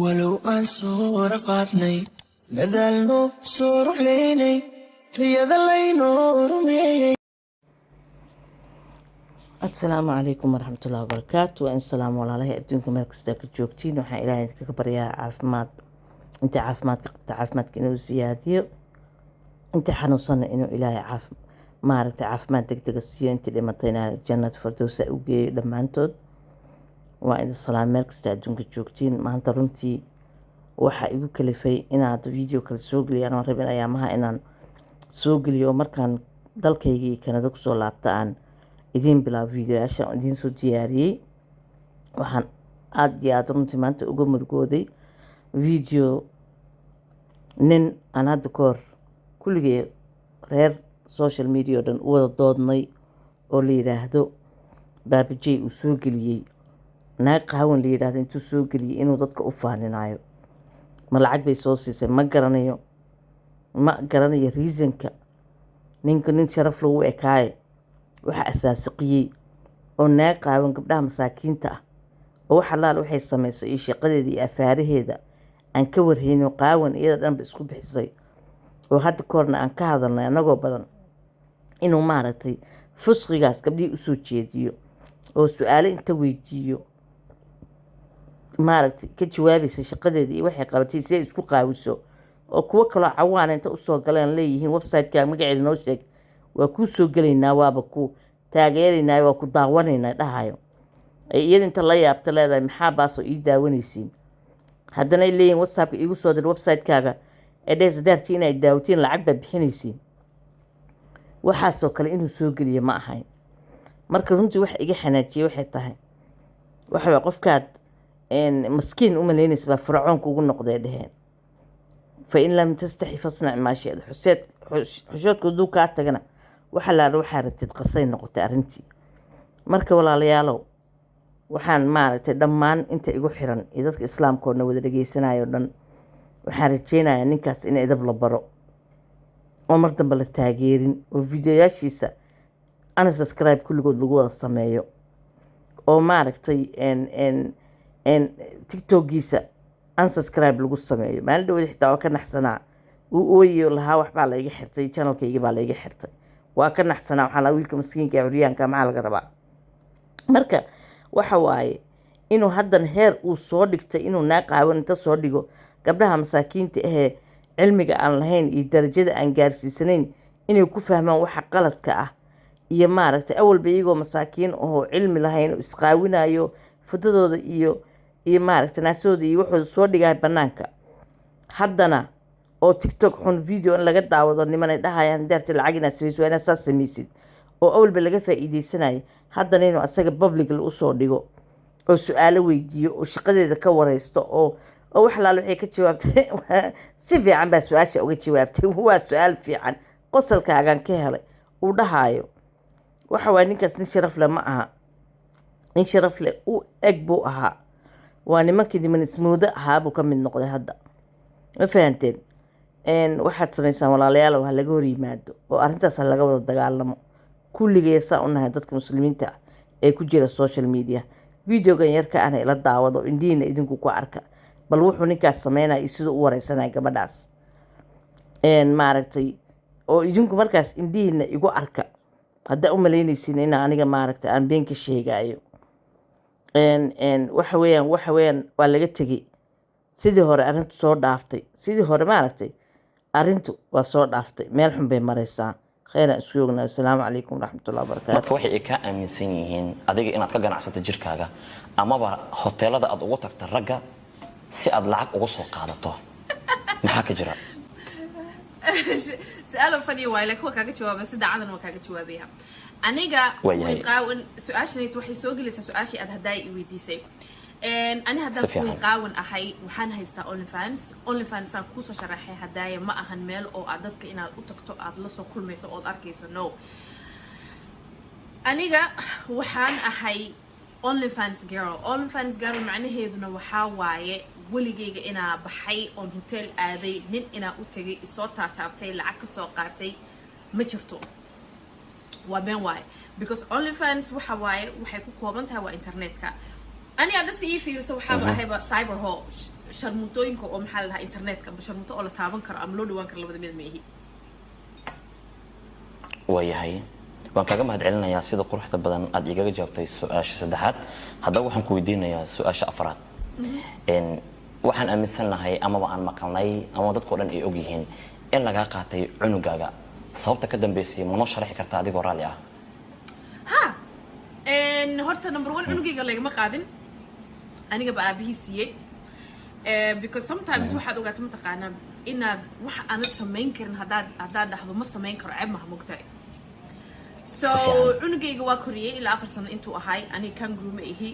ولو aan soo rafaadnay dadaalno soo ruxlaynay riyada laynoo rumeeyay. السلام عليكم ورحمة الله وبركاته وإن السلام عليكم أدونكم مركزتك الجوكتين وحا إلهي كبريا عافمات انت عافمات إنو زيادية انت حنوصلنا إنو إلهي مارت عافمات دقدق السيو انت اللي مطينا جنة فردوسة أوجي لما انتود وإن السلام مركزتك أدونك الجوكتين ما انت رنتي وحا إيقو كلفي إنا هذا فيديو كل سوقلي أنا مرحبين أيامها إنا سوقلي ومركان دالكيجي كان دوك سو لابتان idin bilaab videoyaasha idin soo diyaariyay waxaan aad iyo aad runtii maanta uga murugooday video nin aan hadda kahor kulligii reer social media oo dhan u wada doodnay oo la yidhaahdo baabajey uu soo geliyey naag qaawan la yidhaahdo intuu soo geliyey inuu dadka u faaninayo ma lacag bay soo siisay ma garanayo reasonka ninka nin sharaf lagu ekaayo waxa asaasiqiyey oo naag qaawan gabdhaha masaakiinta ah oo wax allaal waxay samaysay iyo shaqadeeda iyo afaaraheeda aan ka warhayno qaawan iyada dhanba isku bixisay oo hadda koorna aan ka hadalnay anagoo badan inuu maaragtay fusqigaas gabdhihii usoo jeediyo oo su-aalo inta weydiiyo maaragtay ka jawaabaysa shaqadeeda iyo waxay qabatay si ay isku qaawiso oo kuwo kaloo cawaana inta usoo galeen leeyihiin website-ka magaceeda noo sheeg waa kuu soo gelaynaa waaba ku taageeraynaa waa ku daawanaynaa dhahayo ay iyada inta la yaabta leedahay maxaa baasoo ii daawanaysiin haddana ay leeyihin whatsappka iigu soo dir website-kaaga ee dhehaysa daartii inay daawatiin lacag baad bixinaysiin waxaasoo kale inuu soo geliya ma ahayn marka runtii waxa iga xanaajiyey waxay tahay waxawaa qofkaad maskiin u malaynaysa baa fircoonka ugu noqdee dheheen fa in lam tastaxi fasnac maa shi'ta xushoodka hadduu kaa tagana waxa laadha waxaa rabtid qasay noqotay arrintii marka walaalayaalow waxaan maaragtay dhammaan inta igu xiran iyo dadka islaamkoodna wada dhegeysanayoo dhan waxaan rajeynayaa ninkaas in edab la baro oo mar dambe la taageerin oo videoyaashiisa unsubscribe kulligood lagu wada sameeyo oo maaragtay tiktokiisa unsubscribe lagu sameeyo maalin dhawada xitaa waa ka naxsanaa uu ooyayo lahaa waxbaa layga xirtay channelkayga baa layga xirtay waa ka naxsanaa waxaa laga wiilka maskiinka curyaanka maxaa laga rabaa marka waxa waaye inuu haddan heer uu soo dhigtay inuu naag qaawan inta soo dhigo gabdhaha masaakiinta ahee cilmiga aan lahayn iyo darajada aan gaarsiisanayn inay ku fahmaan waxa qaladka ah iyo maaragtay awalba iyagoo masaakiin ahoo cilmi lahayn oo isqaawinayo fadadooda iyo maaragtay naasooda iyo waxooda soo dhigahay bannaanka haddana oo tiktok xun video in laga daawado nimanay dhahayaan daarti lacag inaad samayso waa inaad saas samaysid oo awalba laga faa'iideysanayo haddana inuu asaga publicly usoo dhigo oo su-aalo weydiiyo oo shaqadeeda ka wareysto oo wax laalo waxay ka jawaabtay si fiican baa su-aasha uga jawaabtay waa su-aal fiican qosalkaagaan ka helay uu dhahayo waxa waay ninkaas nin sharaf leh ma aha nin sharaf leh u eg buu ahaa waa nimankii niman ismoodo ahaa buu ka mid noqday hadda ma fahanteen waxaad samaysaan walaalayaal ha laga hor yimaado oo arrintaas ha laga wada dagaalamo kulligee saa u nahay dadka muslimiinta ah ee ku jira social media videogan yarka ana ila daawado indhihiina idinku ku arka bal wuxuu ninkaas sameynaya iyo siduu u wareysanaya gabadhaas maaragtay oo idinku markaas indhihiina igu arka haddaa u malaynaysiin inaa aniga maaragtay aan been ka sheegaayo waxa weeyaan waa laga tegey sidii hore arrintu soo dhaaftay sidii hore maaragtay arrintu waa soo dhaaftay meel xun bay maraysaa khayran isku yognaa assalaamu calaykum waraxmatullahi wabarakaatu marka waxay ay ka aaminsan yihiin adiga inaad ka ganacsato jirkaaga amaba hoteelada aad ugu tagta ragga si aad lacag ugu soo qaadato maxaa ka jira سؤال فني وايلك هو كاجا جواب بس دعنا ما كاجا جوابيها أنيجا ويقاون سؤال شنيت وحي سوق لسه سؤال شيء هداي ويديسي أنا هداف ويقاون أحي وحن هيستا أونلي فانس كوسو شرحي هدايا ما أهن ميل أو عددك إن الأوتكتو أدلسو كل ما يسوق أركيسو نو أنيجا وحن أحي أونلي فانس جيرل معناه هذا وحاواي weligeyga inaa baxay oon hotel aaday nin inaa u tagay isoo taataabtay lacag ka soo qaatay ma jirto waa been waaye because OnlyFans waxa waaye waxay ku kooban tahay waa internetka ani hadda si ii fiirso waxaa ahayba cyber hall sharmuutooyinka oo maxaa la dhahaa internetka sharmuuto oo la taaban karo ama loo dhawaan karo labada mid ma ihi waayahay waan kaaga mahadcelinayaa sida quruxda badan aad igaga jawaabtay su-aasha saddexaad haddaba waxaan ku weydiinayaa su-aasha afraad waxaan aaminsanahay amaba aan maqalnay ama dadkao dhan ay ogyihiin in lagaa qaatay cunugaaga sababta ka dambeysay ma noo sharaxi kartaa adigoo raalli ah ha horta number 1 cunugayga lagama qaadin aniga ba aabihii siiyey because sometimes waxaad ogaato mataqaanaa inaad wax aanad samayn karin haddaad dhahdo ma samayn karo ceeb maha mogtahay so cunugayga waa koriyey ilaa 4 sano intuu ahay aniga kangaroo ma ihi